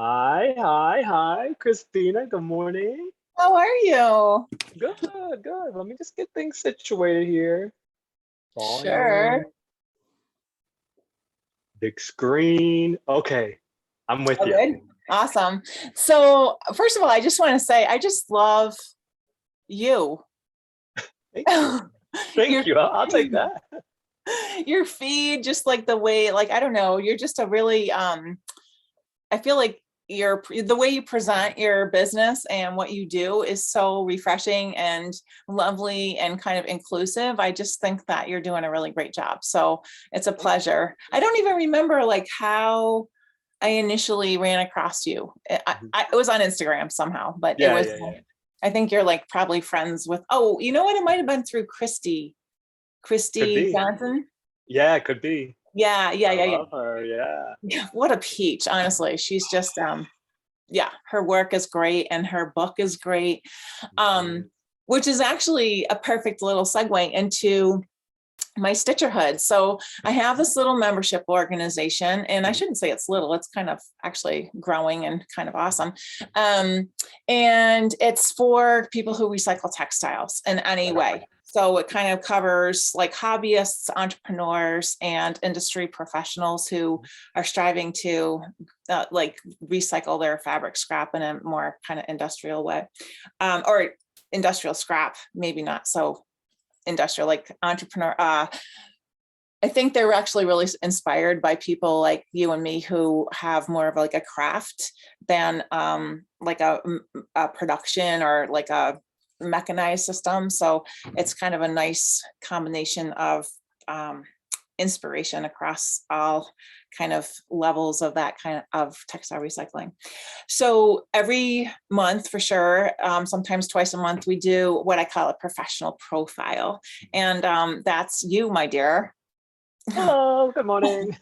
Hi, Crispina. Good morning. How are you? Good. Let me just get things situated here. Sure. Volume, big screen. Okay, I'm with Oh, you. good. Awesome. So, first of all, I just want to say I just love you. Thank you. Thank you. I'll take that. Your feed, just like the way, like, I don't know, you're just a really, I feel like the way you present your business and what you do is so refreshing and lovely and kind of inclusive. I just think that you're doing a really great job. So it's a pleasure. I don't even remember like how I initially ran across you. It was on Instagram somehow, but it was, I think you're like probably friends with, oh, you know what? It might've been through Christy Johnson. Yeah, it could be. Yeah. I love her. Yeah. What a peach, honestly. She's just, yeah, her work is great and her book is great, which is actually a perfect little segue into my Stitcherhood. So I have this little membership organization, and I shouldn't say it's little, it's kind of actually growing and kind of awesome. And it's for people who recycle textiles in any way. So it kind of covers like hobbyists, entrepreneurs, and industry professionals who are striving to like recycle their fabric scrap in a more kind of industrial way, or industrial scrap, maybe not so industrial, like entrepreneur. I think they were actually really inspired by people like you and me who have more of like a craft than like a production or like a mechanized system. So it's kind of a nice combination of inspiration across all kind of levels of that kind of textile recycling. So every month for sure, sometimes twice a month, we do what I call a professional profile. And that's you, my dear. Hello, good morning.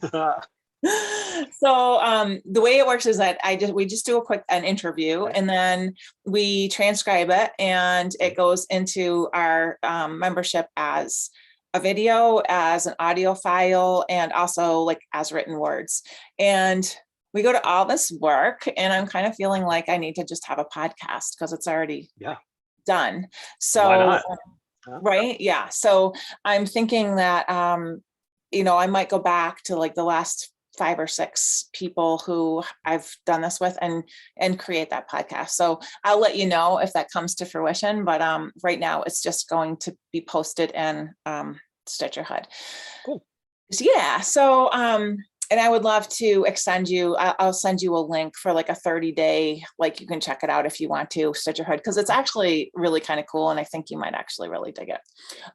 So the way it works is that we just do an interview, and then we transcribe it, and it goes into our membership as a video, as an audio file, and also like as written words. And we go to all this work, and I'm kind of feeling like I need to just have a podcast because it's already done. So why not? Right. Yeah. So I'm thinking that you know, I might go back to like the last 5 or 6 people who I've done this with and create that podcast. So I'll let you know if that comes to fruition, but right now it's just going to be posted in Stitcherhood. Cool. So, yeah. So, and I would love to extend you, I'll send you a link for like a 30-day, like you can check it out if you want to, Stitcherhood, because it's actually really kind of cool. And I think you might actually really dig it.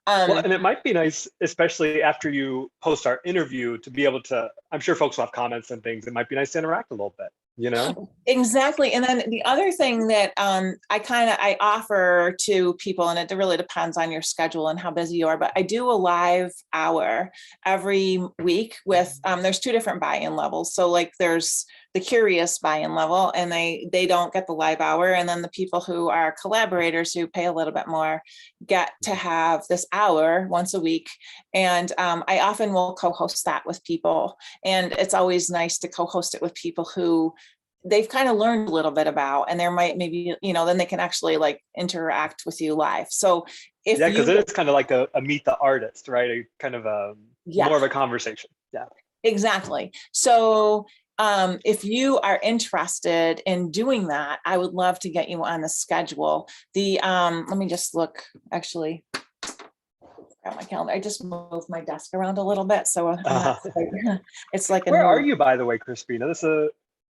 Well, and it might be nice, especially after you post our interview, to be able to, I'm sure folks will have comments and things. It might be nice to interact a little bit, you know? Exactly. And then the other thing that I offer to people, and it really depends on your schedule and how busy you are, but I do a live hour every week with, there's 2 different buy-in levels. So like there's the curious buy-in level, and they don't get the live hour. And then the people who are collaborators who pay a little bit more get to have this hour once a week. And I often will co-host that with people. And it's always nice to co-host it with people who they've kind of learned a little bit about, and there might maybe, then they can actually like interact with you live. So if Yeah, because you, it's kind of like a meet the artist, right? A kind of yeah, more of a conversation. Yeah. exactly. So if you are interested in doing that, I would love to get you on the schedule. Let me just look, actually, at my calendar. I just moved my desk around a little bit. So I'm not it's like Where are you, by the way, Crispina? This is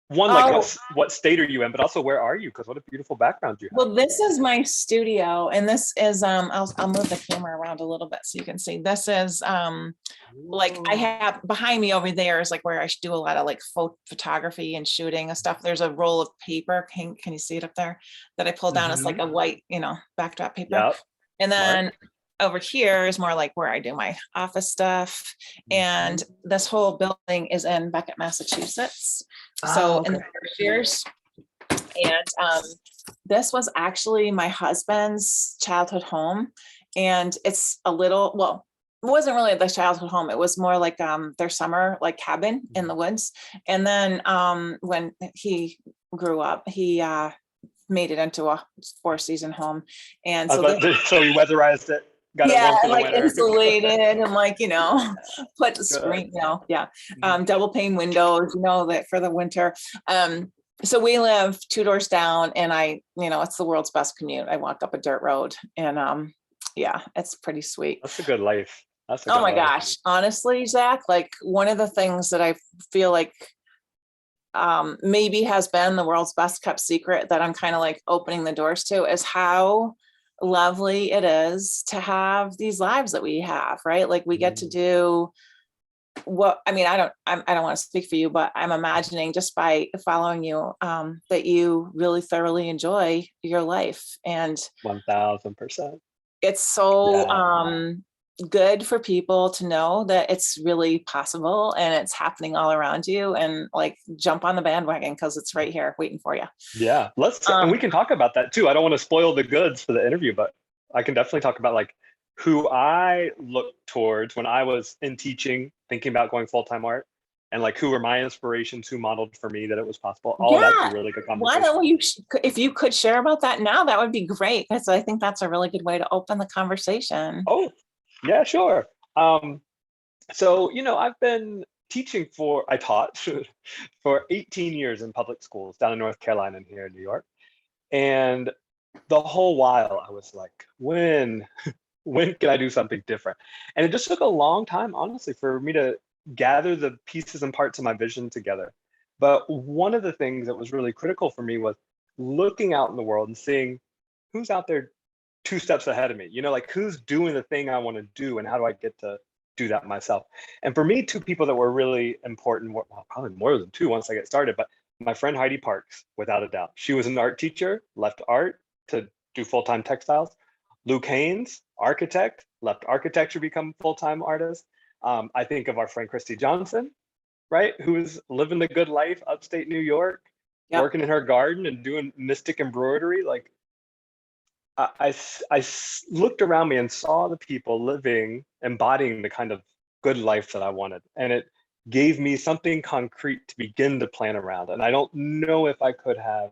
one, like what state are you in, but also where are you? Because what a beautiful background you have. Well, this is my studio, and this is I'll move the camera around a little bit so you can see. This is like I have behind me over there is like where I do a lot of like photography and shooting and stuff. There's a roll of paper. Can you see it up there that I pull down? It's like a white, backdrop paper. Yep. And then over here is more like where I do my office stuff. And this whole building is in Beckett, Massachusetts. So in the first years. And this was actually my husband's childhood home. And it's a little, well, it wasn't really the childhood home. It was more like their summer like cabin in the woods. And then when he grew up, he made it into a 4-season home. And so he weatherized it. Got it warm for the like winter. insulated and like, put the screen, double pane windows, that for the winter. So we live 2 doors down, and it's the world's best commute. I walk up a dirt road, and it's pretty sweet. That's a good life. Oh my gosh. Honestly, Zach, like one of the things that I feel like maybe has been the world's best kept secret that I'm kind of like opening the doors to is how lovely it is to have these lives that we have, right? Like we get to do I don't want to speak for you, but I'm imagining just by following you that you really thoroughly enjoy your life. And 1000%. It's so good for people to know that it's really possible and it's happening all around you, and like jump on the bandwagon because it's right here waiting for you. Yeah, and we can talk about that too. I don't want to spoil the goods for the interview, but I can definitely talk about like who I looked towards when I was in teaching, thinking about going full-time art, and like who were my inspirations, who modeled for me that it was possible. All that's a really good conversation. Why don't you, if you could share about that now, that would be great, because I think that's a really good way to open the conversation. Oh, yeah, sure. So, I've been teaching I taught for 18 years in public schools down in North Carolina and here in New York. And the whole while I was like, when can I do something different? And it just took a long time, honestly, for me to gather the pieces and parts of my vision together. But one of the things that was really critical for me was looking out in the world and seeing who's out there 2 steps ahead of me, like who's doing the thing I want to do and how do I get to do that myself. And for me, 2 people that were really important, well, probably more than 2 once I get started, but my friend Heidi Parks, without a doubt. She was an art teacher, left art to do full-time textiles. Luke Haynes, architect, left architecture, become full-time artist. I think of our friend Christy Johnson, right? Who is living the good life upstate New York, working in her garden and doing mystic embroidery. Like I looked around me and saw the people living, embodying the kind of good life that I wanted. And it gave me something concrete to begin to plan around. And I don't know if I could have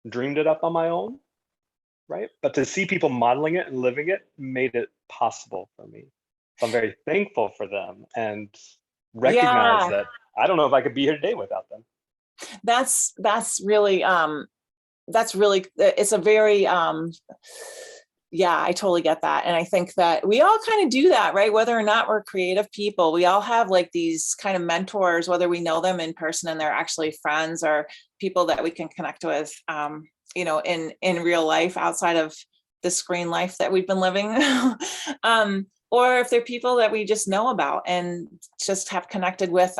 dreamed it up on my own, right? But to see people modeling it and living it made it possible for me. So I'm very thankful for them and recognize that I don't know if I could be here today without them. That's really it's a very Yeah, I totally get that. And I think that we all kind of do that, right? Whether or not we're creative people, we all have like these kind of mentors, whether we know them in person and they're actually friends or people that we can connect with, in real life outside of the screen life that we've been living. Or if they're people that we just know about and just have connected with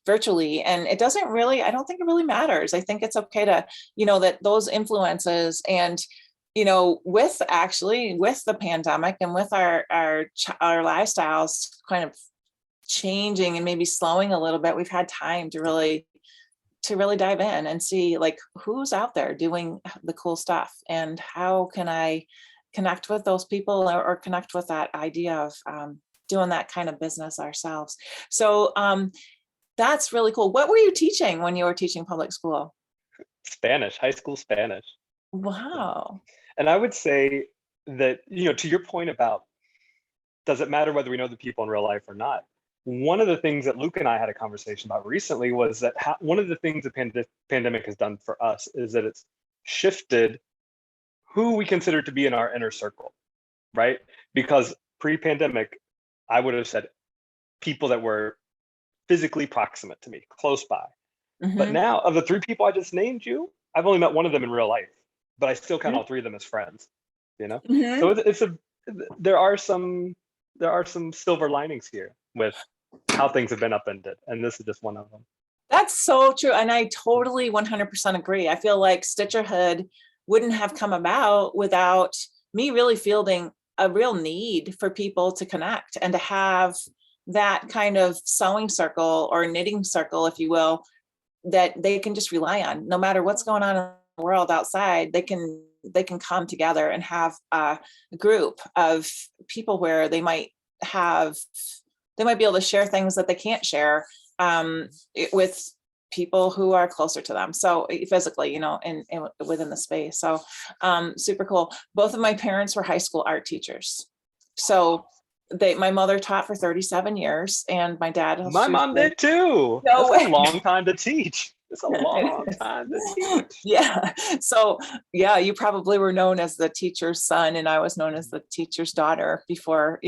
virtually. And it doesn't really, I don't think it really matters. I think it's okay to, that those influences and with the pandemic and with our lifestyles kind of changing and maybe slowing a little bit, we've had time to really dive in and see like who's out there doing the cool stuff and how can I connect with those people or connect with that idea of doing that kind of business ourselves. So that's really cool. What were you teaching when you were teaching public school? Spanish, high school Spanish. Wow. And I would say that, to your point about, does it matter whether we know the people in real life or not? One of the things that Luke and I had a conversation about recently was that one of the things the pandemic has done for us is that it's shifted who we consider to be in our inner circle, right? Because pre-pandemic, I would have said people that were physically proximate to me, close by. But now, of the three people I just named you, I've only met one of them in real life, but I still count all three of them as friends. So there are some silver linings here with how things have been upended, and this is just one of them. That's so true, and I totally 100% agree. I feel like Stitcherhood wouldn't have come about without me really feeling a real need for people to connect and to have that kind of sewing circle or knitting circle, if you will, that they can just rely on. No matter what's going on in the world outside, they can come together and have a group of people where they might be able to share things that they can't share with people who are closer to them. So physically, in within the space. So super cool. Both of my parents were high school art teachers. So my mother taught for 37 years and my dad. My mom did too. No That's way. a long time to teach. It's a long time to teach. Yeah. So yeah, you probably were known as the teacher's son and I was known as the teacher's daughter before,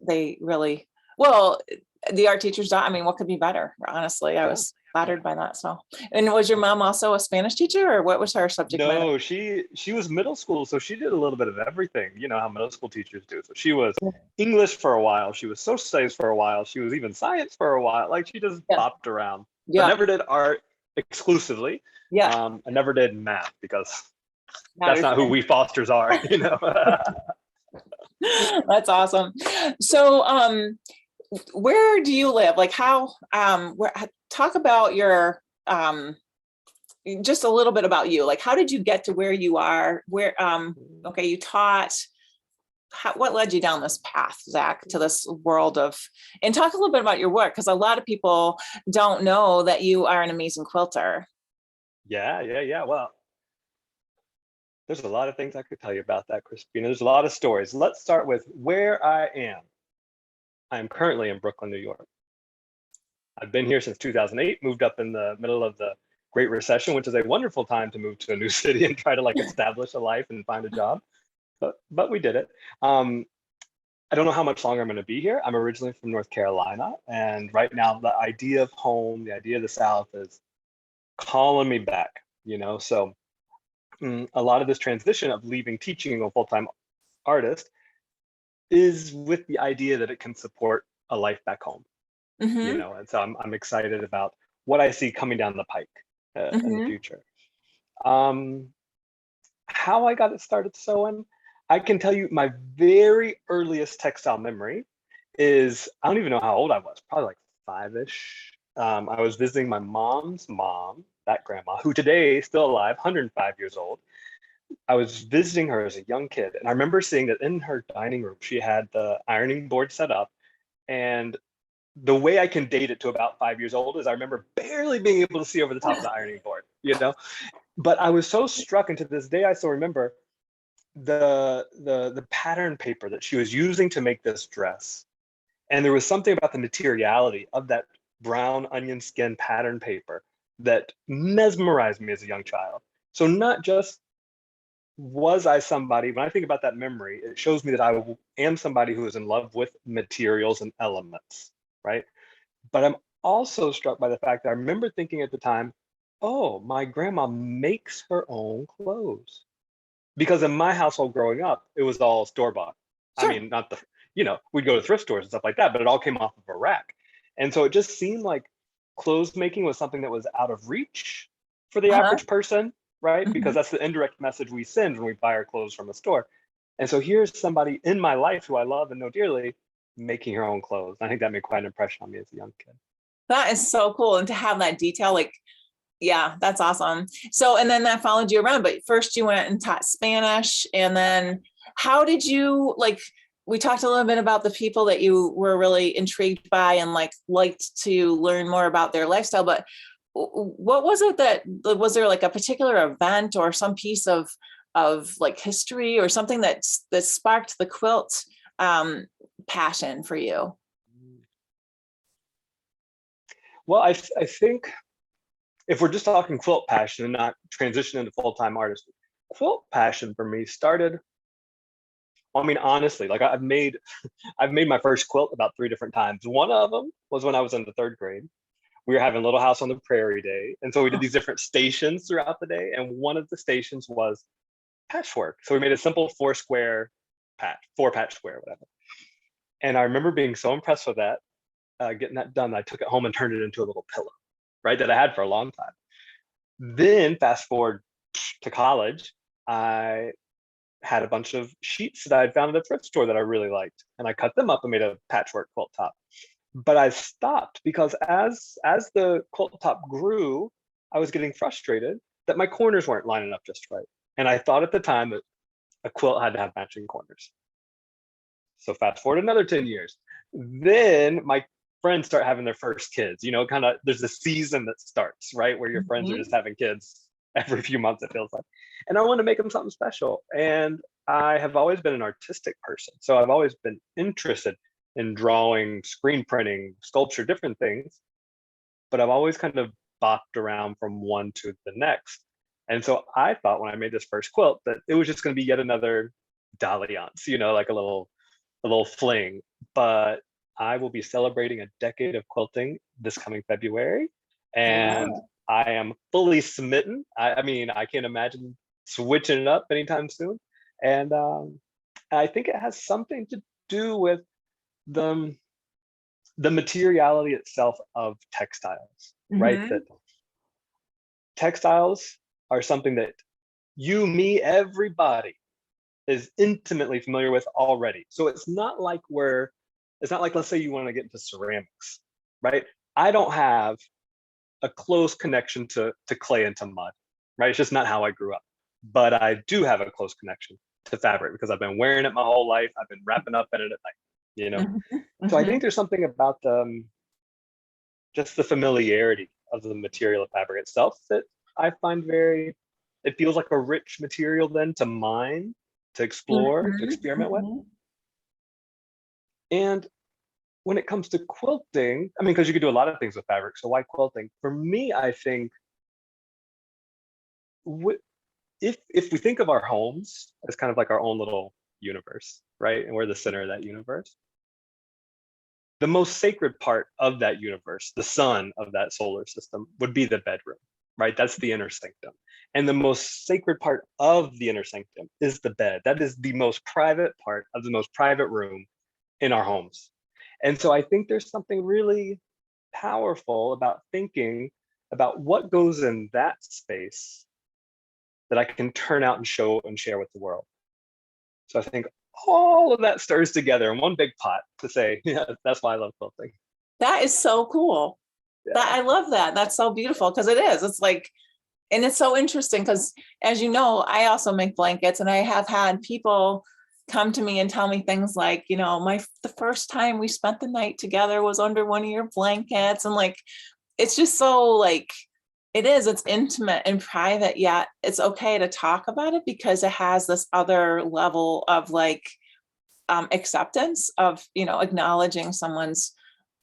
they really, well, the art teacher's daughter, I mean, what could be better? Honestly, I was flattered by that. So, and was your mom also a Spanish teacher or what was her subject matter? No, she was middle school, so she did a little bit of everything. You know how middle school teachers do. So she was English for a while, she was social studies for a while, she was even science for a while. Like she just bopped around, but never did art exclusively. I never did math because that's not who we Fosters are. That's awesome. So, where do you live? Like talk about your just a little bit about you. Like how did you get to where you are? Where you taught. What led you down this path, Zach, to this world of, and talk a little bit about your work, because a lot of people don't know that you are an amazing quilter. Yeah. Well, there's a lot of things I could tell you about that, Crispina. There's a lot of stories. Let's start with where I am. I am currently in Brooklyn, New York. I've been here since 2008, moved up in the middle of the Great Recession, which is a wonderful time to move to a new city and try to establish a life and find a job. But we did it. I don't know how much longer I'm going to be here. I'm originally from North Carolina. And right now, the idea of home, the idea of the South is calling me back, So a lot of this transition of leaving teaching a full-time artist is with the idea that it can support a life back home, and so I'm excited about what I see coming down the pike in the future. How I got it started sewing, I can tell you my very earliest textile memory is, I don't even know how old I was, probably like 5-ish. I was visiting my mom's mom, that grandma, who today is still alive, 105 years old. I was visiting her as a young kid, and I remember seeing that in her dining room, she had the ironing board set up. And the way I can date it to about 5 years old is I remember barely being able to see over the top of the ironing board, But I was so struck, and to this day, I still remember the pattern paper that she was using to make this dress. And there was something about the materiality of that brown onion skin pattern paper that mesmerized me as a young child. So not just was I somebody, when I think about that memory, it shows me that I am somebody who is in love with materials and elements, right? But I'm also struck by the fact that I remember thinking at the time, oh, my grandma makes her own clothes. Because in my household growing up, it was all store-bought. I Sure. mean, not the, we'd go to thrift stores and stuff like that, but it all came off of a rack. And so it just seemed like clothes making was something that was out of reach for the Uh-huh. average person, right? Because Mhm. that's the indirect message we send when we buy our clothes from a store. And so here's somebody in my life who I love and know dearly making her own clothes. I think that made quite an impression on me as a young kid. That is so cool. And to have that detail, like, yeah, that's awesome. So, and then that followed you around, but first you went and taught Spanish. And then how did you, like, we talked a little bit about the people that you were really intrigued by and like liked to learn more about their lifestyle, but what was it that, was there like a particular event or some piece of like history or something that sparked the quilt passion for you? Well, I think if we're just talking quilt passion and not transition into full-time artist, quilt passion for me started, I mean, honestly, like I've made my first quilt about 3 different times. One of them was when I was in the 3rd grade. We were having Little House on the Prairie Day. And so we did these different stations throughout the day. And one of the stations was patchwork. So we made a simple 4 square patch, 4 patch square, whatever. And I remember being so impressed with that, getting that done. I took it home and turned it into a little pillow, right? That I had for a long time. Then fast forward to college, I had a bunch of sheets that I had found at a thrift store that I really liked, and I cut them up and made a patchwork quilt top. But I stopped because as the quilt top grew, I was getting frustrated that my corners weren't lining up just right. And I thought at the time that a quilt had to have matching corners. So fast forward another 10 years. Then my friends start having their first kids, kind of there's a season that starts, right? Where your friends are just Mhm. having kids every few months, it feels like. And I want to make them something special. And I have always been an artistic person. So I've always been interested in drawing, screen printing, sculpture, different things. But I've always kind of bopped around from one to the next. And so I thought when I made this first quilt that it was just going to be yet another dalliance, like a little fling. But I will be celebrating a decade of quilting this coming February, and Wow. I am fully smitten. I mean, I can't imagine switching it up anytime soon. And I think it has something to do with the the materiality itself of textiles, right? That Mhm. textiles are something that you, me, everybody is intimately familiar with already. So it's not like, let's say you want to get into ceramics, right? I don't have a close connection to clay and to mud, right? It's just not how I grew up. But I do have a close connection to fabric because I've been wearing it my whole life. I've been wrapping up in it at night. Mhm. So I Mhm. think there's something about just the familiarity of the material of fabric itself that I find it feels like a rich material then to mine, to explore, to Mhm. experiment with. Mhm. And when it comes to quilting, I mean, because you could do a lot of things with fabric, so why quilting? For me, I think if we think of our homes as kind of like our own little universe, right? And we're the center of that universe. The most sacred part of that universe, the sun of that solar system, would be the bedroom, right? That's the inner sanctum. And the most sacred part of the inner sanctum is the bed. That is the most private part of the most private room in our homes. And so I think there's something really powerful about thinking about what goes in that space that I can turn out and show and share with the world. So I think all of that stirs together in one big pot to say, yeah, that's why I love quilting. That is so cool. That Yeah. I love that. That's so beautiful because it is. It's like, and it's so interesting because, as you know, I also make blankets, and I have had people come to me and tell me things like, the first time we spent the night together was under one of your blankets, and like, it's just so like, it's intimate and private, yet it's okay to talk about it because it has this other level of like acceptance of, acknowledging someone's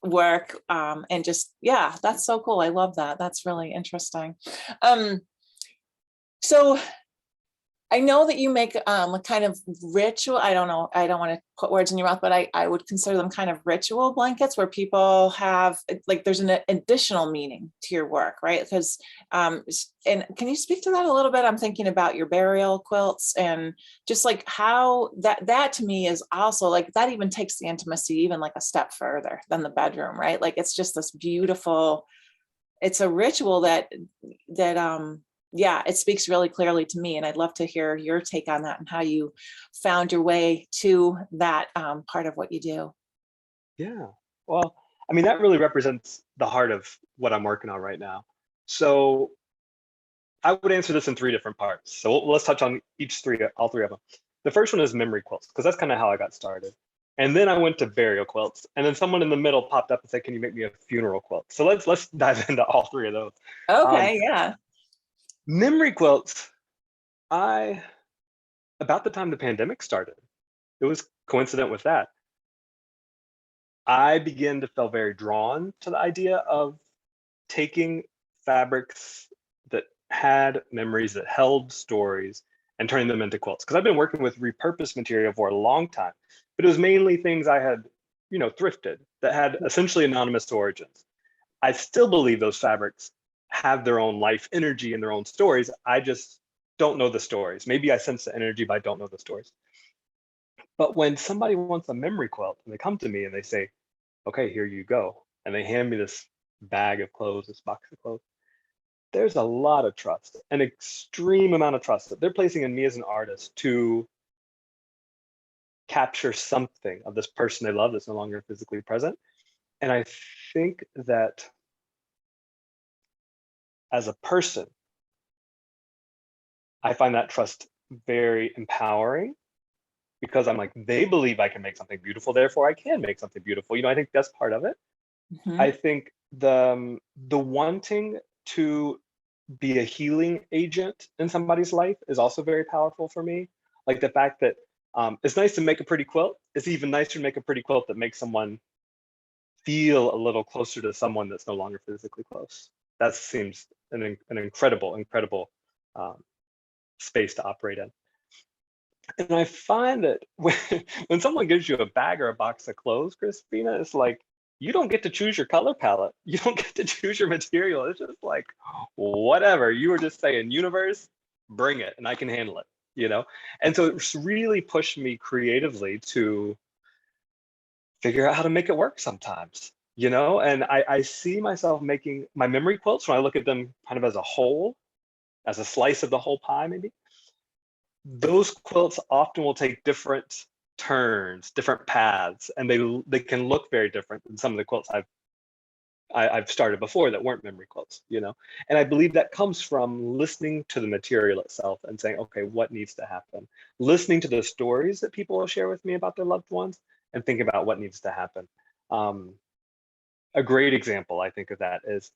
work, and just, yeah, that's so cool. I love that. That's really interesting. um so I know that you make a kind of ritual. I don't know. I don't want to put words in your mouth, but I would consider them kind of ritual blankets where people have like there's an additional meaning to your work, right? Because and can you speak to that a little bit? I'm thinking about your burial quilts and just like how that to me is also like that even takes the intimacy even like a step further than the bedroom, right? Like it's just this beautiful, it's a ritual that yeah, it speaks really clearly to me. And I'd love to hear your take on that and how you found your way to that part of what you do. Yeah. Well, I mean, that really represents the heart of what I'm working on right now. So I would answer this in three different parts. So let's touch on all three of them. The first one is memory quilts, because that's kind of how I got started. And then I went to burial quilts, and then someone in the middle popped up and said, "Can you make me a funeral quilt?" So let's dive into all three of those. Um, Okay, yeah. Memory quilts, I about the time the pandemic started, it was coincident with that. I began to feel very drawn to the idea of taking fabrics that had memories, that held stories, and turning them into quilts. Because I've been working with repurposed material for a long time, but it was mainly things I had, thrifted that had essentially anonymous origins. I still believe those fabrics have their own life energy and their own stories. I just don't know the stories. Maybe I sense the energy, but I don't know the stories. But when somebody wants a memory quilt and they come to me and they say, "Okay, here you go," and they hand me this bag of clothes, this box of clothes, there's a lot of trust, an extreme amount of trust that they're placing in me as an artist to capture something of this person they love that's no longer physically present. And I think that as a person, I find that trust very empowering because I'm like, they believe I can make something beautiful, therefore I can make something beautiful. I think that's part of it. Mhm. I think the wanting to be a healing agent in somebody's life is also very powerful for me. Like the fact that it's nice to make a pretty quilt. It's even nicer to make a pretty quilt that makes someone feel a little closer to someone that's no longer physically close. That seems an incredible um, space to operate in. And I find that when someone gives you a bag or a box of clothes, Crispina, it's like you don't get to choose your color palette. You don't get to choose your material. It's just like whatever. You were just saying, universe, bring it, and I can handle it. And so it's really pushed me creatively to figure out how to make it work sometimes. And I see myself making my memory quilts when I look at them kind of as a whole, as a slice of the whole pie, maybe. Those quilts often will take different turns, different paths, and they can look very different than some of the quilts I've started before that weren't memory quilts. And I believe that comes from listening to the material itself and saying, okay, what needs to happen? Listening to the stories that people will share with me about their loved ones and think about what needs to happen. A great example, I think, of that is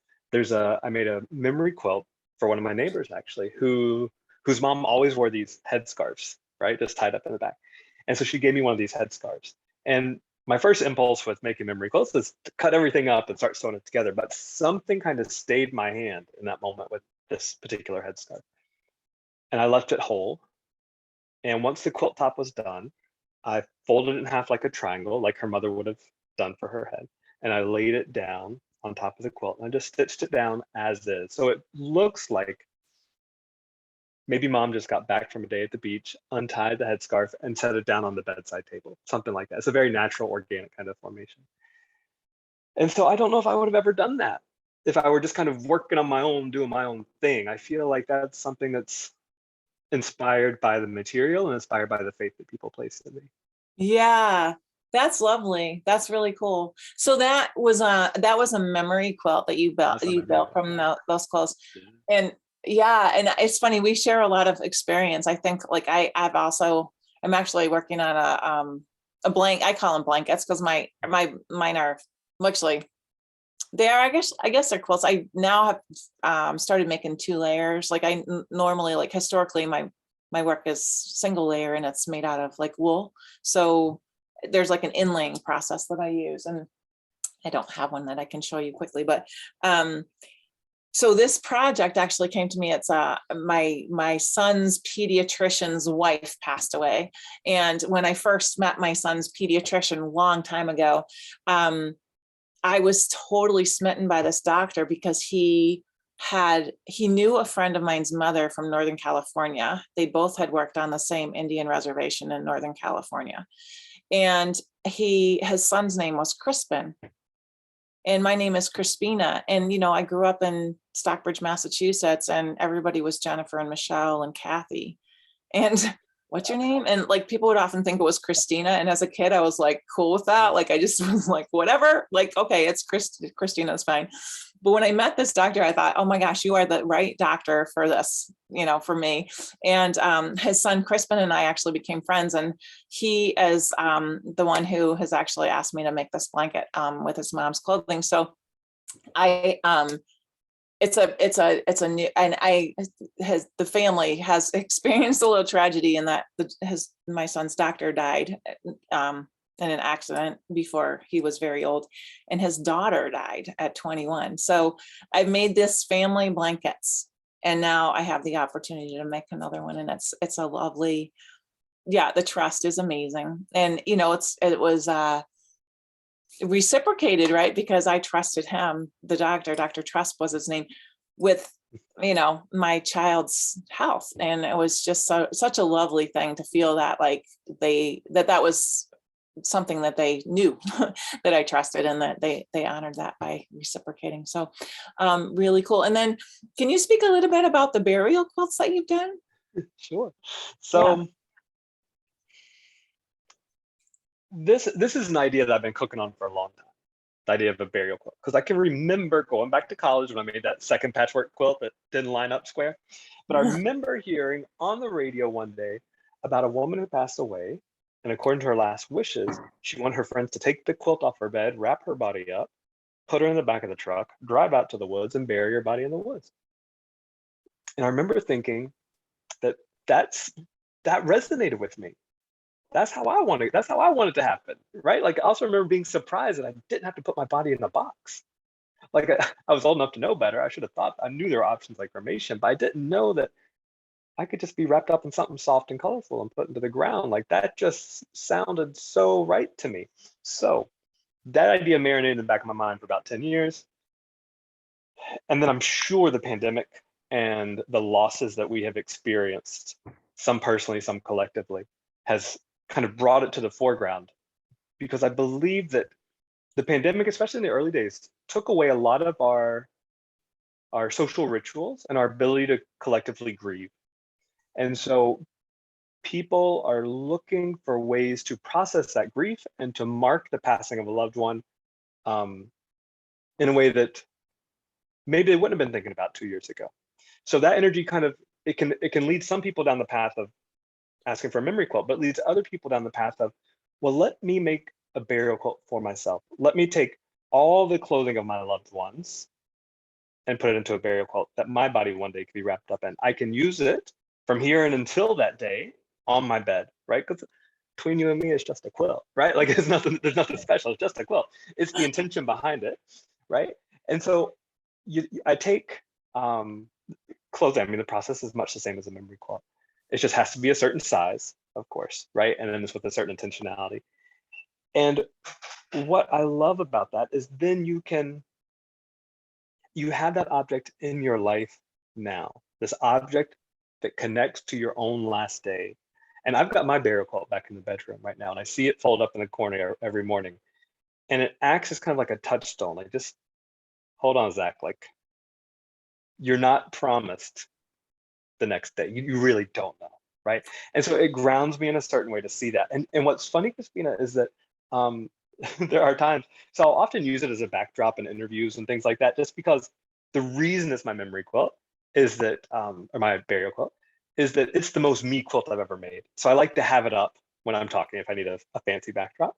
I made a memory quilt for one of my neighbors actually, whose mom always wore these headscarves, right? Just tied up in the back. And so she gave me one of these headscarves. And my first impulse with making memory quilts is to cut everything up and start sewing it together. But something kind of stayed my hand in that moment with this particular headscarf. And I left it whole. And once the quilt top was done, I folded it in half like a triangle, like her mother would have done for her head. And I laid it down on top of the quilt and I just stitched it down as is. So it looks like maybe mom just got back from a day at the beach, untied the headscarf, and set it down on the bedside table, something like that. It's a very natural, organic kind of formation. And so I don't know if I would have ever done that if I were just kind of working on my own, doing my own thing. I feel like that's something that's inspired by the material and inspired by the faith that people place in me. Yeah, that's lovely. That's really cool. So that was a memory quilt that That's a you memory built quilt. from those clothes. Yeah. And yeah, and it's funny, we share a lot of experience. I think like I'm actually working on a blank, I call them blankets because mine are actually they are, I guess they're quilts. I now have started making 2 layers. Like normally, like historically, my work is single layer and it's made out of like wool. So there's like an inlaying process that I use, and I don't have one that I can show you quickly, but So this project actually came to me. It's my son's pediatrician's wife passed away. And when I first met my son's pediatrician a long time ago, I was totally smitten by this doctor because he knew a friend of mine's mother from Northern California. They both had worked on the same Indian reservation in Northern California. And his son's name was Crispin. And my name is Crispina. And, I grew up in Stockbridge, Massachusetts, and everybody was Jennifer and Michelle and Kathy. And what's your name? And like, people would often think it was Christina. And as a kid, I was like, cool with that. Like, I just was like, whatever, like, okay, it's Christina, it's fine. But when I met this doctor, I thought, oh my gosh, you are the right doctor for this, for me. And his son Crispin and I actually became friends. And he is the one who has actually asked me to make this blanket with his mom's clothing. So it's a new, and the family has experienced a little tragedy in that my son's doctor died in an accident before he was very old, and his daughter died at 21. So I've made this family blankets, and now I have the opportunity to make another one, and it's a lovely, the trust is amazing. And it was reciprocated, right? Because I trusted him, the doctor, Dr. Trust was his name, with my child's health. And it was just such a lovely thing to feel that like that was something that they knew that I trusted, and that they honored that by reciprocating. So really cool. And then can you speak a little bit about the burial quilts that you've done? Sure. So this is an idea that I've been cooking on for a long time. The idea of a burial quilt, because I can remember going back to college when I made that second patchwork quilt that didn't line up square. But I remember hearing on the radio one day about a woman who passed away, and according to her last wishes, she wanted her friends to take the quilt off her bed, wrap her body up, put her in the back of the truck, drive out to the woods, and bury her body in the woods. And I remember thinking that resonated with me. That's how I wanted it to happen, right? Like, I also remember being surprised that I didn't have to put my body in a box. Like, I was old enough to know better. I should have thought, I knew there were options like cremation, but I didn't know that I could just be wrapped up in something soft and colorful and put into the ground. Like, that just sounded so right to me. So that idea marinated in the back of my mind for about 10 years. And then I'm sure the pandemic and the losses that we have experienced, some personally, some collectively, has kind of brought it to the foreground, because I believe that the pandemic, especially in the early days, took away a lot of our social rituals and our ability to collectively grieve. And so people are looking for ways to process that grief and to mark the passing of a loved one in a way that maybe they wouldn't have been thinking about 2 years ago. So that energy kind of, it can lead some people down the path of asking for a memory quilt, but leads other people down the path of, well, let me make a burial quilt for myself. Let me take all the clothing of my loved ones and put it into a burial quilt that my body one day could be wrapped up in. I can use it from here and until that day on my bed, right? Because between you and me, it's just a quilt, right? Like, there's nothing special. It's just a quilt. It's the intention behind it, right? And so I take clothing. I mean, the process is much the same as a memory quilt. It just has to be a certain size, of course, right? And then it's with a certain intentionality. And what I love about that is then you have that object in your life now, this object that connects to your own last day. And I've got my burial quilt back in the bedroom right now, and I see it fold up in the corner every morning. And it acts as kind of like a touchstone. Like, just hold on, Zach, like, you're not promised the next day. You really don't know, right? And so it grounds me in a certain way to see that. And what's funny, Crispina, is that there are times, so I'll often use it as a backdrop in interviews and things like that, just because the reason it's my memory quilt is that, or my burial quilt, is that it's the most me quilt I've ever made. So I like to have it up when I'm talking if I need a fancy backdrop.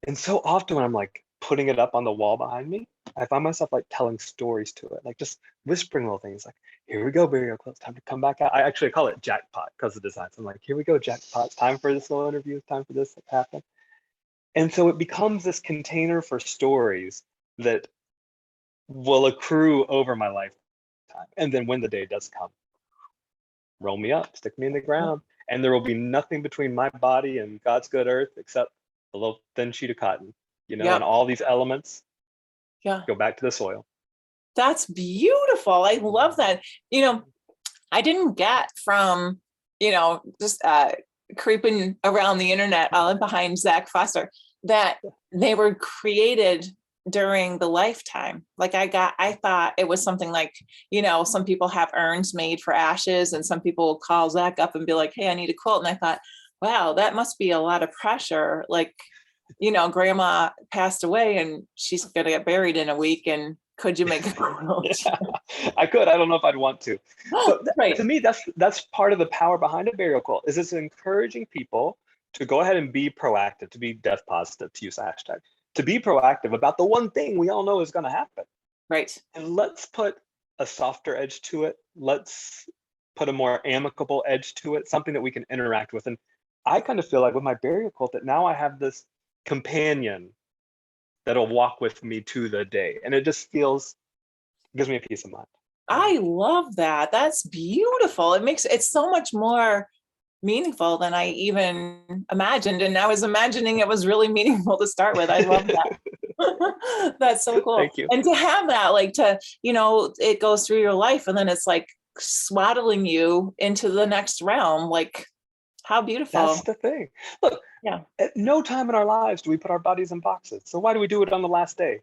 And so often when I'm like putting it up on the wall behind me, I find myself like telling stories to it, like just whispering little things like, here we go, burial quilt, it's time to come back out. I actually call it jackpot because of the design. So I'm like, here we go, jackpot, it's time for this little interview, it's time for this to happen. And so it becomes this container for stories that will accrue over my life lifetime. And then when the day does come, roll me up, stick me in the ground, and there will be nothing between my body and God's good earth except a little thin sheet of cotton, you know, and all these elements go back to the soil. That's beautiful. I love that. You know, I didn't get from, you know, just creeping around the internet behind Zak Foster that they were created during the lifetime. Like I thought it was something like, you know, some people have urns made for ashes and some people call Zak up and be like, hey, I need a quilt. And I thought, wow, that must be a lot of pressure. Like, you know, grandma passed away and she's going to get buried in a week. And could you make a quilt? Yeah, I could. I don't know if I'd want to. So Right. to me, that's part of the power behind a burial quilt, is it's encouraging people to go ahead and be proactive, to be death positive, to use the hashtag, to be proactive about the one thing we all know is going to happen. Right. And let's put a softer edge to it. Let's put a more amicable edge to it, something that we can interact with. And I kind of feel like with my burial quilt that now I have this companion that'll walk with me to the day. And it just gives me a peace of mind. I love that. That's beautiful. It makes it so much more meaningful than I even imagined. And I was imagining it was really meaningful to start with. I love that. That's so cool. Thank you. And to have that, like to, you know, it goes through your life and then it's like swaddling you into the next realm. Like, how beautiful. That's the thing. Look, at no time in our lives do we put our bodies in boxes. So why do we do it on the last day?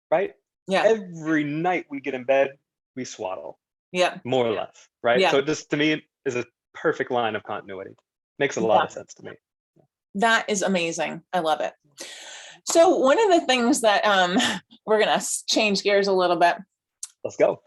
Right? Yeah. Every night we get in bed, we swaddle. Yeah. More or less. Right? Yeah. So it just, to me, is a perfect line of continuity. Makes a lot of sense to me. That is amazing. I love it. So one of the things that we're going to change gears a little bit. Let's go.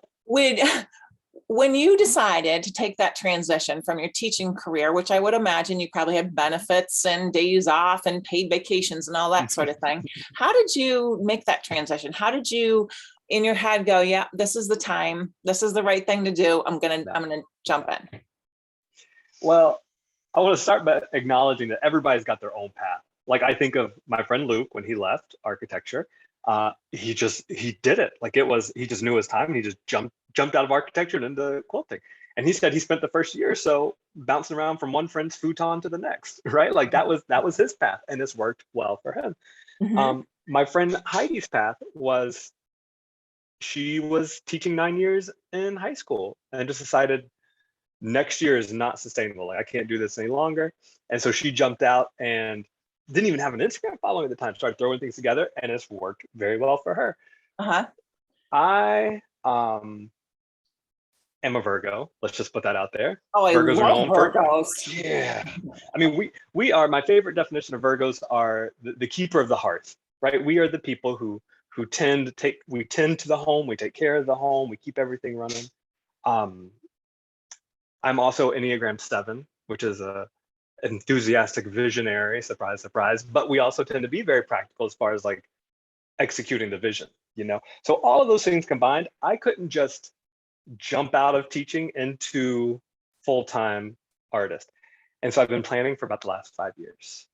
When you decided to take that transition from your teaching career, which I would imagine you probably had benefits and days off and paid vacations and all that sort of thing, how did you make that transition? How did you in your head go, yeah, this is the time, this is the right thing to do, I'm gonna jump in? Well, I want to start by acknowledging that everybody's got their own path. Like I think of my friend Luke when he left architecture. He did it. Like he just knew his time and he just jumped out of architecture and into quilting. And he said he spent the first year or so bouncing around from one friend's futon to the next, right? Like that was his path and it's worked well for him. Mm-hmm. My friend Heidi's path was, she was teaching 9 years in high school and just decided next year is not sustainable. Like I can't do this any longer. And so she jumped out and didn't even have an Instagram following at the time, started throwing things together and it's worked very well for her. I am a Virgo. Let's just put that out there. Oh, I Virgos love Virgos. Yeah. I mean, we are, my favorite definition of Virgos are the keeper of the hearth, right? We are the people who tend to the home, we take care of the home, we keep everything running. I'm also Enneagram 7, which is a enthusiastic visionary, surprise, surprise, but we also tend to be very practical as far as like executing the vision, you know? So all of those things combined, I couldn't just jump out of teaching into full-time artist. And so I've been planning for about the last 5 years.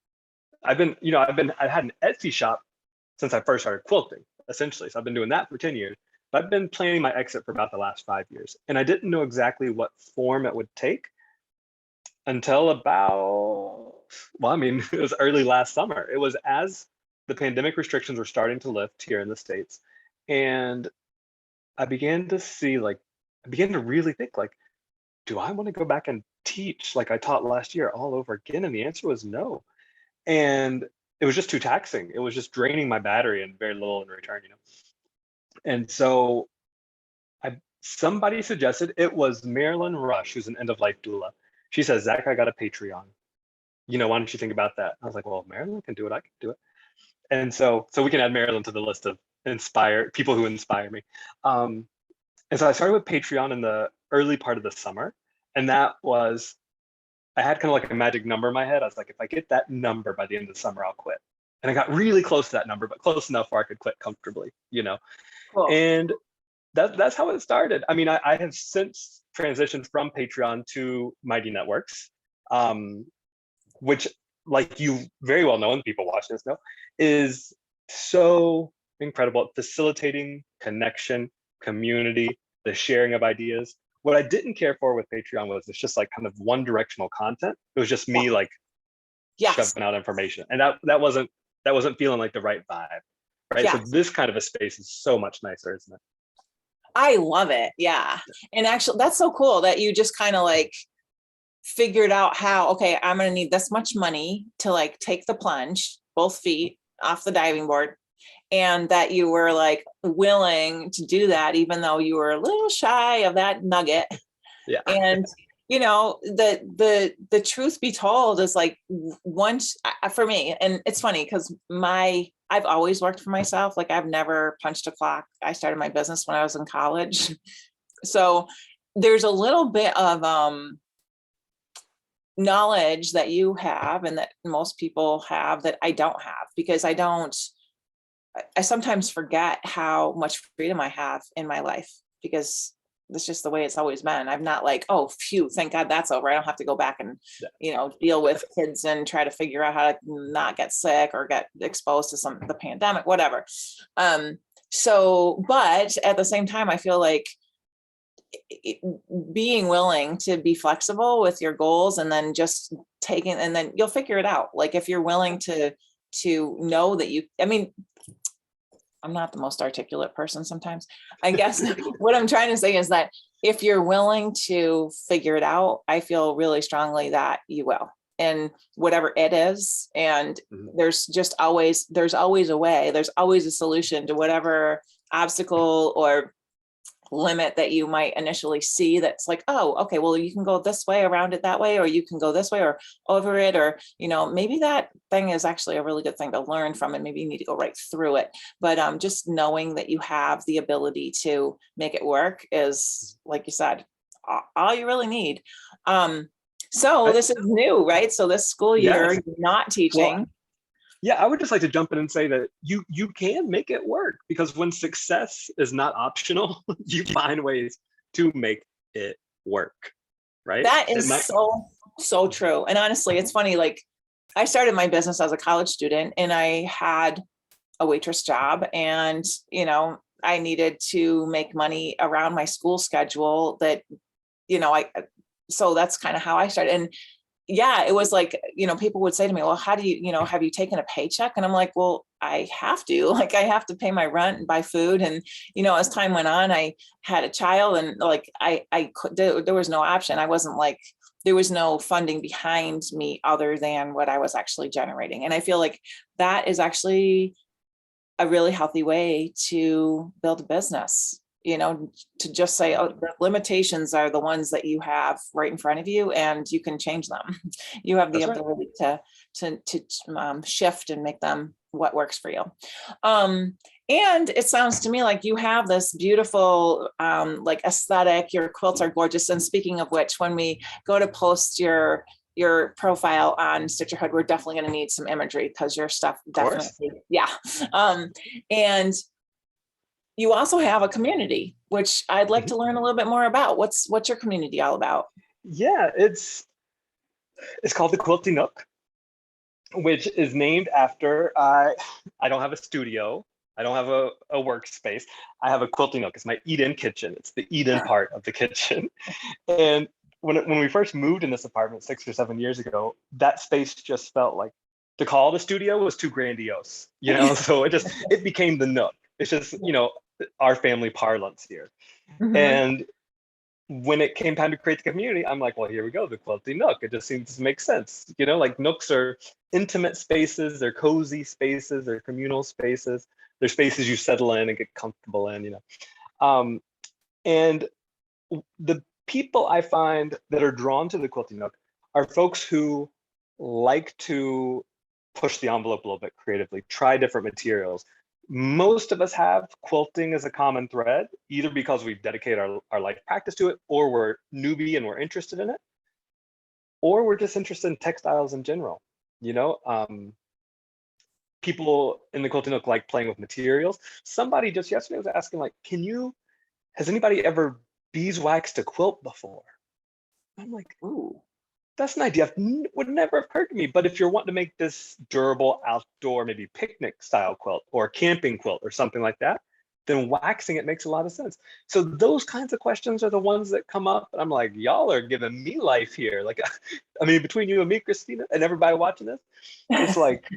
I've had an Etsy shop since I first started quilting, essentially. So I've been doing that for 10 years. But I've been planning my exit for about the last 5 years. And I didn't know exactly what form it would take until about, it was early last summer. It was as the pandemic restrictions were starting to lift here in the States. And I began to really think like, do I want to go back and teach like I taught last year all over again? And the answer was no. And it was just too taxing. It was just draining my battery and very little in return, you know? And so somebody suggested, it was Marilyn Rush, who's an end-of-life doula. She says, Zach, I got a Patreon. You know, why don't you think about that? I was like, well, if Marilyn can do it, I can do it. And so we can add Marilyn to the list of people who inspire me. And so I started with Patreon in the early part of the summer. And that was, I had kind of like a magic number in my head. I was like, if I get that number by the end of the summer, I'll quit. And I got really close to that number, but close enough where I could quit comfortably, you know? Cool. And that's how it started. I mean, I have since transitioned from Patreon to Mighty Networks, which, like you very well know, and people watching this know, is so incredible at facilitating connection, community, the sharing of ideas. What I didn't care for with Patreon was it's just like kind of one directional content. It was just me like Yes. shoving out information, and that wasn't feeling like the right vibe, right? So Yes. this kind of a space is so much nicer, isn't it? I love it. Yeah. And actually, that's so cool that you just kind of like figured out how, okay, I'm going to need this much money to like take the plunge, both feet off the diving board. And that you were like willing to do that, even though you were a little shy of that nugget. Yeah. And, you know, the truth be told is like once for me, and it's funny because I've always worked for myself. Like I've never punched a clock. I started my business when I was in college. So there's a little bit of knowledge that you have and that most people have that I don't have, because I sometimes forget how much freedom I have in my life, because that's just the way it's always been. I'm not like, oh, phew, thank God that's over. I don't have to go back and, deal with kids and try to figure out how to not get sick or get exposed to the pandemic, whatever. But at the same time, I feel like being willing to be flexible with your goals and then just taking, and then you'll figure it out. Like if you're willing to know that I'm not the most articulate person sometimes. I guess what I'm trying to say is that if you're willing to figure it out, I feel really strongly that you will, and whatever it is. And there's always a way, there's always a solution to whatever obstacle or limit that you might initially see. That's like, oh, okay, well, you can go this way around it that way, or you can go this way or over it, or maybe that thing is actually a really good thing to learn from, and maybe you need to go right through it. But just knowing that you have the ability to make it work is, like you said, all you really need. So this is new, right? So this school year, Yes. you're not teaching. Well, yeah, I would just like to jump in and say that you can make it work, because when success is not optional, you find ways to make it work, right? That is so true. And honestly, it's funny, like I started my business as a college student and I had a waitress job, and, I needed to make money around my school schedule so that's kind of how I started. And yeah, it was like, people would say to me, well, how do you, have you taken a paycheck? And I'm like, well, I have to, like, I have to pay my rent and buy food. And, as time went on, I had a child, and like, I could, there was no option. I wasn't like, there was no funding behind me other than what I was actually generating. And I feel like that is actually a really healthy way to build a business. To just say, oh, the limitations are the ones that you have right in front of you, and you can change them. You have the ability to shift and make them what works for you. And it sounds to me like you have this beautiful like aesthetic. Your quilts are gorgeous. And speaking of which, when we go to post your profile on Stitch Your Hood, we're definitely going to need some imagery, because your stuff definitely, yeah. And you also have a community, which I'd like to learn a little bit more about. What's your community all about? Yeah, it's called the Quilty Nook, which is named after, I don't have a studio. I don't have a workspace. I have a quilting nook. It's my eat-in kitchen. It's the eat-in part of the kitchen. And when we first moved in this apartment 6 or 7 years ago, that space just felt like, to call it a studio was too grandiose, so it became the Nook. It's just, our family parlance here. And when it came time to create the community, I'm like, well, here we go, the Quilty Nook. It just seems to make sense. Like nooks are intimate spaces, they're cozy spaces, they're communal spaces, they're spaces you settle in and get comfortable in, and the people I find that are drawn to the Quilty Nook are folks who like to push the envelope a little bit creatively, try different materials. Most of us have quilting as a common thread, either because we've dedicated our life practice to it, or we're newbie and we're interested in it, or we're just interested in textiles in general. People in the Quilting Nook like playing with materials. Somebody just yesterday was asking, like, has anybody ever beeswaxed a quilt before? I'm like, ooh, that's an idea. Would never have occurred to me. But if you're wanting to make this durable outdoor, maybe picnic style quilt or camping quilt or something like that, then waxing it makes a lot of sense. So those kinds of questions are the ones that come up, and I'm like, y'all are giving me life here. Like, I mean, between you and me, Crispina, and everybody watching this, it's like,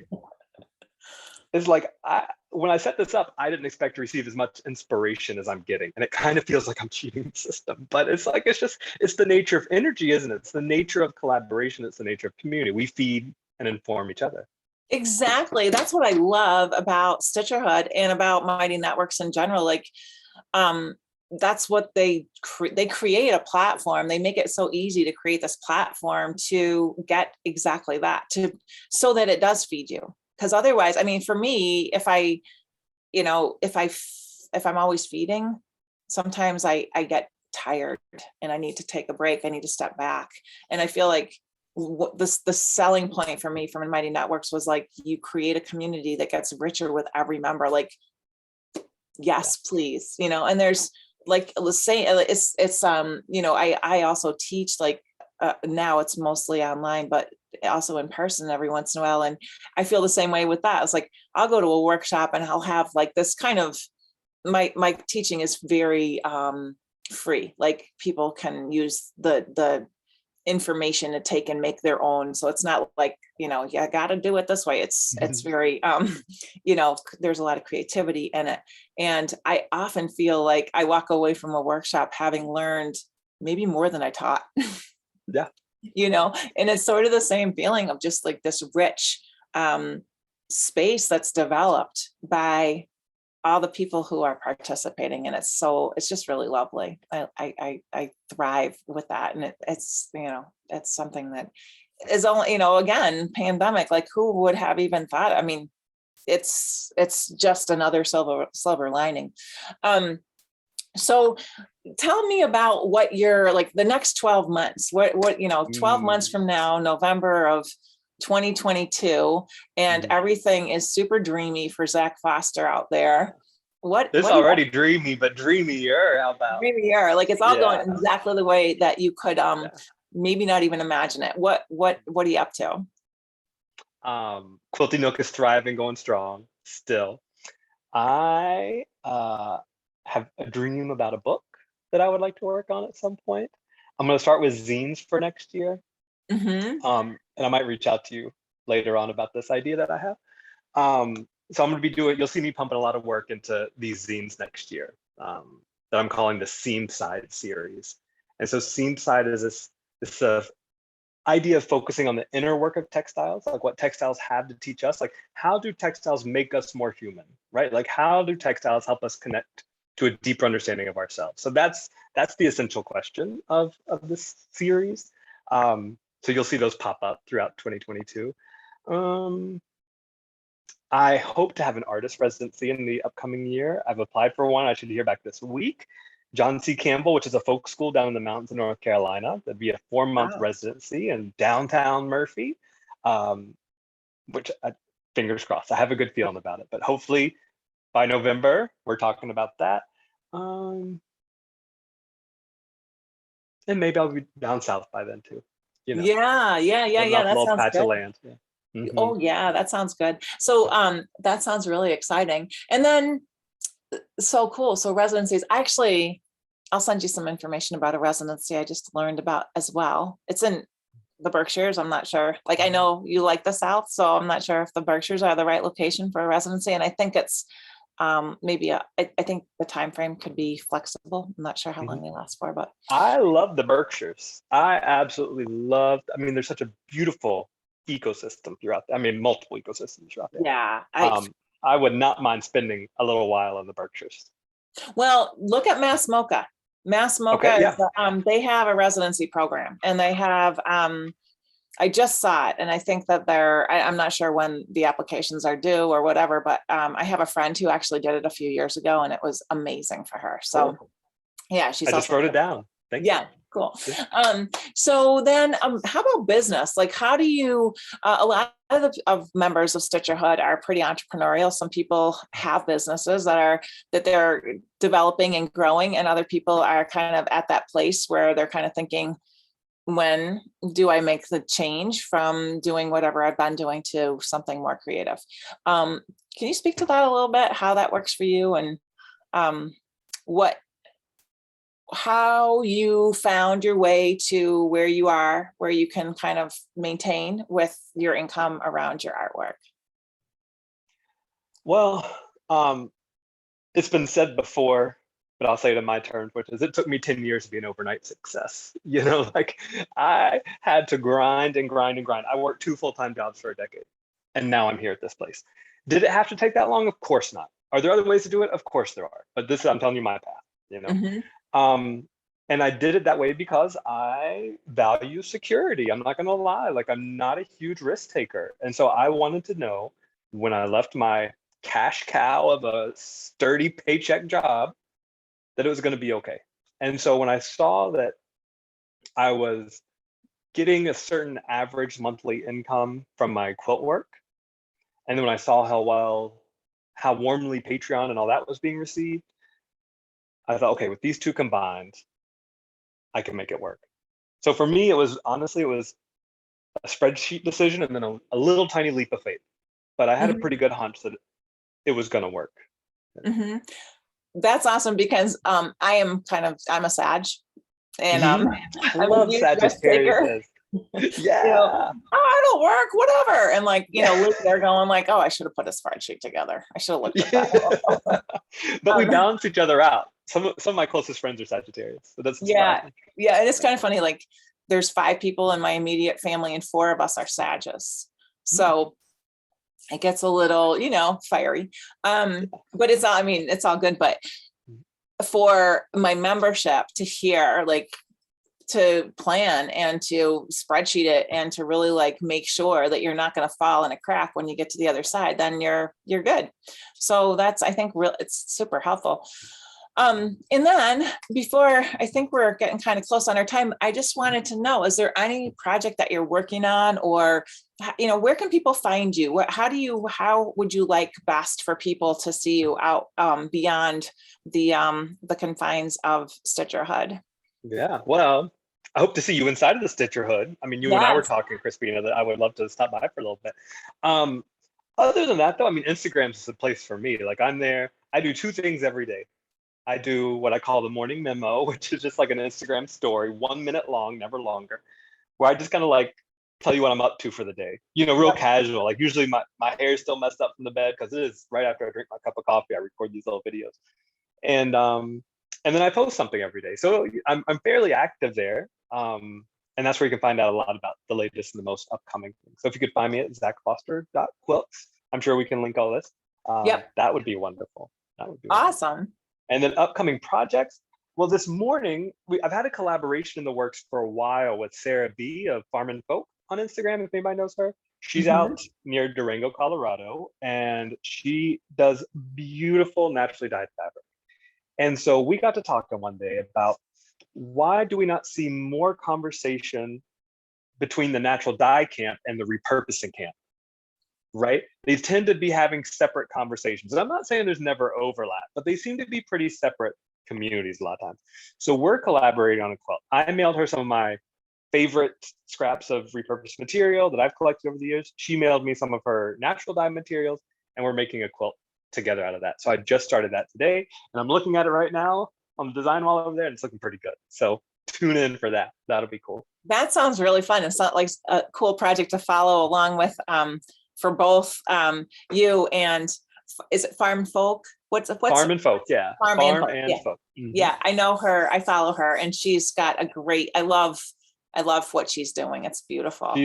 when I set this up, I didn't expect to receive as much inspiration as I'm getting. And it kind of feels like I'm cheating the system, but it's the nature of energy, isn't it? It's the nature of collaboration. It's the nature of community. We feed and inform each other. Exactly. That's what I love about Stitcherhood and about Mighty Networks in general. Like, that's what they create a platform. They make it so easy to create this platform to get exactly that, so that it does feed you. Because otherwise, I mean, for me, if I'm always feeding, sometimes I get tired and I need to take a break. I need to step back. And I feel like the selling point for me from Mighty Networks was like, you create a community that gets richer with every member. Like, yes, please, and there's like, let's say I also teach, like, now it's mostly online, but also in person every once in a while. And I feel the same way with that. It's like, I'll go to a workshop and I'll have like this kind of, my teaching is very free. Like, people can use the information to take and make their own. So it's not like, you got to do it this way. It's very, there's a lot of creativity in it. And I often feel like I walk away from a workshop having learned maybe more than I taught. Yeah. And it's sort of the same feeling of just like this rich space that's developed by all the people who are participating. And it's just really lovely. I thrive with that. And it's something that is only, again, pandemic, like, who would have even thought? I mean, it's just another silver lining. So tell me about what you're like the next 12 months, 12 months from now, November of 2022, and everything is super dreamy for Zak Foster out there. It's already dreamy, but dreamier. How about dreamier? Like, it's all going exactly the way that you could maybe not even imagine it. What are you up to? Quilty Nook is thriving, going strong still. I have a dream about a book that I would like to work on at some point. I'm going to start with zines for next year. And I might reach out to you later on about this idea that I have. So I'm going to be you'll see me pumping a lot of work into these zines next year that I'm calling the Seam Side series. And so Seam Side is this idea of focusing on the inner work of textiles, like what textiles have to teach us, like how do textiles make us more human, right? Like, how do textiles help us connect to a deeper understanding of ourselves? So that's the essential question of this series. So you'll see those pop up throughout 2022. I hope to have an artist residency in the upcoming year. I've applied for one. I should hear back this week. John C. Campbell, which is a folk school down in the mountains of North Carolina. That'd be a 4-month residency in downtown Murphy, which fingers crossed. I have a good feeling about it, but hopefully by November, we're talking about that. And maybe I'll be down south by then too. Yeah. That little sounds patch good. of land. Yeah. Oh yeah, that sounds good. So that sounds really exciting. And then, so cool. So residencies, actually, I'll send you some information about a residency I just learned about as well. It's in the Berkshires. I'm not sure. Like, I know you like the South, so I'm not sure if the Berkshires are the right location for a residency. And I think it's maybe I think the time frame could be flexible. I'm not sure how long they last for, but I love the Berkshires. I absolutely love. I mean, there's such a beautiful ecosystem throughout. I mean, multiple ecosystems throughout there. Yeah, I would not mind spending a little while in the Berkshires. Well, look at Mass Mocha. Mass Mocha, is, they have a residency program, and they have. I just saw it, and I think that I'm not sure when the applications are due or whatever, but I have a friend who actually did it a few years ago, and it was amazing for her. So, yeah, I just wrote it down. Thank you. Cool. So then how about business? Like, how do you, a lot of members of Stitcherhood are pretty entrepreneurial. Some people have businesses that they're developing and growing, and other people are kind of at that place where they're kind of thinking, when do I make the change from doing whatever I've been doing to something more creative? Can you speak to that a little bit, how that works for you, and how you found your way to where you are, where you can kind of maintain with your income around your artwork. Well, it's been said before, but I'll say it in my terms, which is it took me 10 years to be an overnight success. Like I had to grind and grind and grind. I worked 2 full-time jobs for a decade, and now I'm here at this place. Did it have to take that long? Of course not. Are there other ways to do it? Of course there are. But I'm telling you my path, and I did it that way because I value security. I'm not going to lie. Like, I'm not a huge risk taker. And so I wanted to know, when I left my cash cow of a sturdy paycheck job, that it was going to be okay. And so when I saw that I was getting a certain average monthly income from my quilt work, and then when I saw how warmly Patreon and all that was being received, I thought, okay, with these two combined, I can make it work. So for me, it was a spreadsheet decision and then a little tiny leap of faith. But I had a pretty good hunch that it was going to work. That's awesome, because I'm a Sag, and I love Sagittarius. Yeah. I don't work, whatever. And they're going like, oh, I should have put a spreadsheet together. I should have looked at that. But we balance each other out. Some of my closest friends are Sagittarius. So that's yeah. And it's kind of funny. Like, there's 5 people in my immediate family, and 4 of us are Sages. So it gets a little, fiery. But it's all good. But for my membership to hear, to plan and to spreadsheet it and to really make sure that you're not going to fall in a crack when you get to the other side, then you're good. So that's, I think, it's super helpful. And then I think we're getting kind of close on our time. I just wanted to know, is there any project that you're working on, or, where can people find you? How would you like best for people to see you out beyond the confines of Stitcherhood? Yeah, well, I hope to see you inside of the Stitcherhood. I mean, you and I were talking, Crispina, that I would love to stop by for a little bit. Other than that, though, Instagram's the place for me. Like, I'm there. I do 2 things every day. I do what I call the morning memo, which is just like an Instagram story, 1 minute long, never longer, where I just kind of tell you what I'm up to for the day. Real casual. Like, usually my hair is still messed up from the bed because it is right after I drink my cup of coffee, I record these little videos. And then I post something every day. So I'm fairly active there. And that's where you can find out a lot about the latest and the most upcoming things. So if you could find me at zakfoster.quilts, I'm sure we can link all this. That would be wonderful. That would be awesome. Wonderful. And then upcoming projects. Well, this morning, I've had a collaboration in the works for a while with Sarah B. of Farm and Folk on Instagram, if anybody knows her. She's out near Durango, Colorado, and she does beautiful naturally dyed fabric. And so we got to talking one day about, why do we not see more conversation between the natural dye camp and the repurposing camp, right? They tend to be having separate conversations. And I'm not saying there's never overlap, but they seem to be pretty separate communities a lot of times. So we're collaborating on a quilt. I mailed her some of my favorite scraps of repurposed material that I've collected over the years. She mailed me some of her natural dye materials, and we're making a quilt together out of that. So I just started that today, and I'm looking at it right now on the design wall over there, and it's looking pretty good. So tune in for that. That'll be cool. That sounds really fun. It's not like a cool project to follow along with for both you and, is it Farm Folk? What's Farm and Folk? Yeah. Farm and Folk. Yeah, I know her. I follow her, and she's got a great. I love what she's doing. It's beautiful.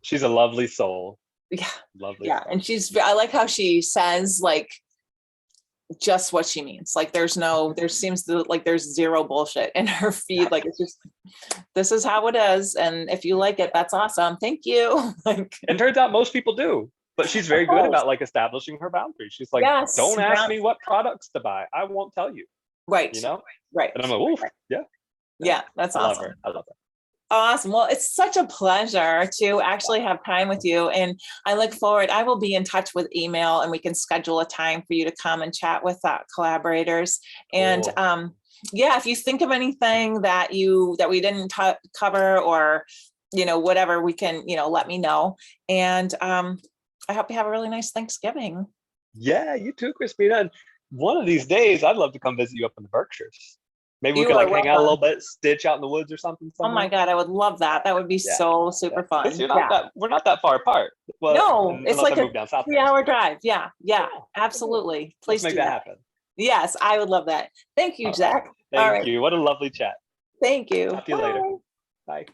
She's a lovely soul. Yeah, lovely. Yeah, soul. And I like how she says just what she means. There seems to there's zero bullshit in her feed. It's just, this is how it is, and if you like it, that's awesome. Thank you. And turns out most people do. But she's very good about establishing her boundaries. She's like, don't ask me what products to buy. I won't tell you. Right. Right. And I'm like, oof, yeah. Yeah, that's awesome. I love her. Awesome. Well, it's such a pleasure to actually have time with you. And I look forward, I will be in touch with email, and we can schedule a time for you to come and chat with collaborators. And cool. If you think of anything that we didn't cover, or, whatever, we can, let me know. And I hope you have a really nice Thanksgiving. Yeah, you too, Crispina. And one of these days, I'd love to come visit you up in the Berkshires. Maybe we You could are like hang out a little welcome. bit, stitch out in the woods or something Oh my somewhere. God, I would love that. That would be Yeah, so yeah. super Because fun. you're not Yeah. that we're not that far apart. Well, No, it's unless I like a move down south there. 3-hour drive. Yeah, Yeah, yeah, cool. absolutely. Let's Please make do that that. happen. Yes, I would love that. Thank you, All right. Zach. All Thank right. you. What a lovely chat. Thank you. Talk to you later. Bye. Bye.